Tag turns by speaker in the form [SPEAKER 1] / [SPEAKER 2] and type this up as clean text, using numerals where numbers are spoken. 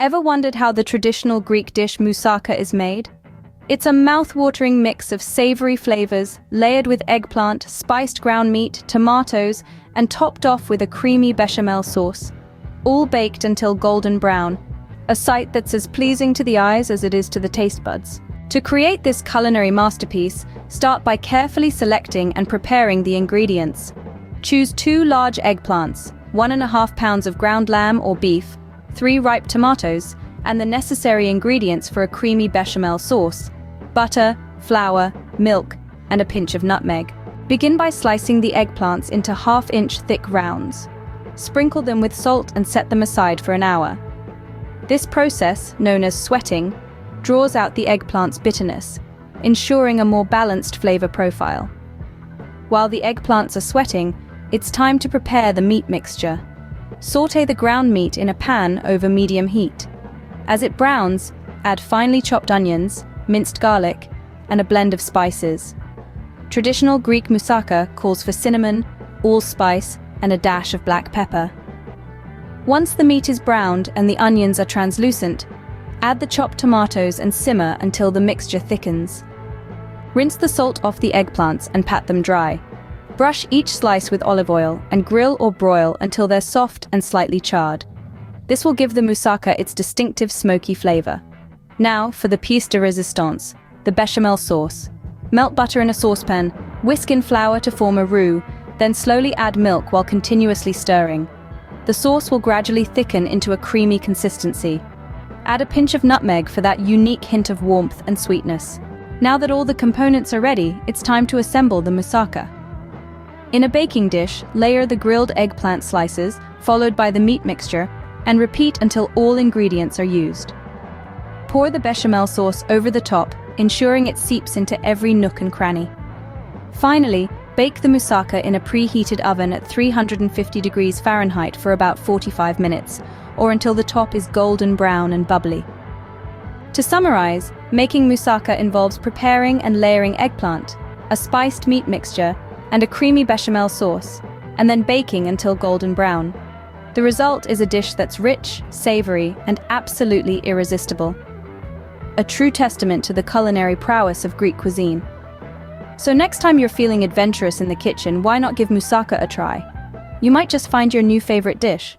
[SPEAKER 1] Ever wondered how the traditional Greek dish moussaka is made? It's a mouth-watering mix of savory flavors, layered with eggplant, spiced ground meat, tomatoes, and topped off with a creamy bechamel sauce. All baked until golden brown, a sight that's as pleasing to the eyes as it is to the taste buds. To create this culinary masterpiece, start by carefully selecting and preparing the ingredients. Choose 2 large eggplants, 1.5 pounds of ground lamb or beef, 3 ripe tomatoes, and the necessary ingredients for a creamy bechamel sauce: butter, flour, milk, and a pinch of nutmeg. Begin by slicing the eggplants into 1/2-inch thick rounds. Sprinkle them with salt and set them aside for an hour. This process, known as sweating, draws out the eggplant's bitterness, ensuring a more balanced flavor profile. While the eggplants are sweating, it's time to prepare the meat mixture. Sauté the ground meat in a pan over medium heat. As it browns, add finely chopped onions, minced garlic, and a blend of spices. Traditional Greek moussaka calls for cinnamon, allspice, and a dash of black pepper. Once the meat is browned and the onions are translucent, add the chopped tomatoes and simmer until the mixture thickens. Rinse the salt off the eggplants and pat them dry. Brush each slice with olive oil and grill or broil until they're soft and slightly charred. This will give the moussaka its distinctive smoky flavor. Now for the pièce de résistance, the bechamel sauce. Melt butter in a saucepan, whisk in flour to form a roux, then slowly add milk while continuously stirring. The sauce will gradually thicken into a creamy consistency. Add a pinch of nutmeg for that unique hint of warmth and sweetness. Now that all the components are ready, it's time to assemble the moussaka. In a baking dish, layer the grilled eggplant slices, followed by the meat mixture, and repeat until all ingredients are used. Pour the bechamel sauce over the top, ensuring it seeps into every nook and cranny. Finally, bake the moussaka in a preheated oven at 350 degrees Fahrenheit for about 45 minutes, or until the top is golden brown and bubbly. To summarize, making moussaka involves preparing and layering eggplant, a spiced meat mixture, and a creamy bechamel sauce, and then baking until golden brown. The result is a dish that's rich, savory, and absolutely irresistible. A true testament to the culinary prowess of Greek cuisine. So next time you're feeling adventurous in the kitchen, why not give moussaka a try? You might just find your new favorite dish.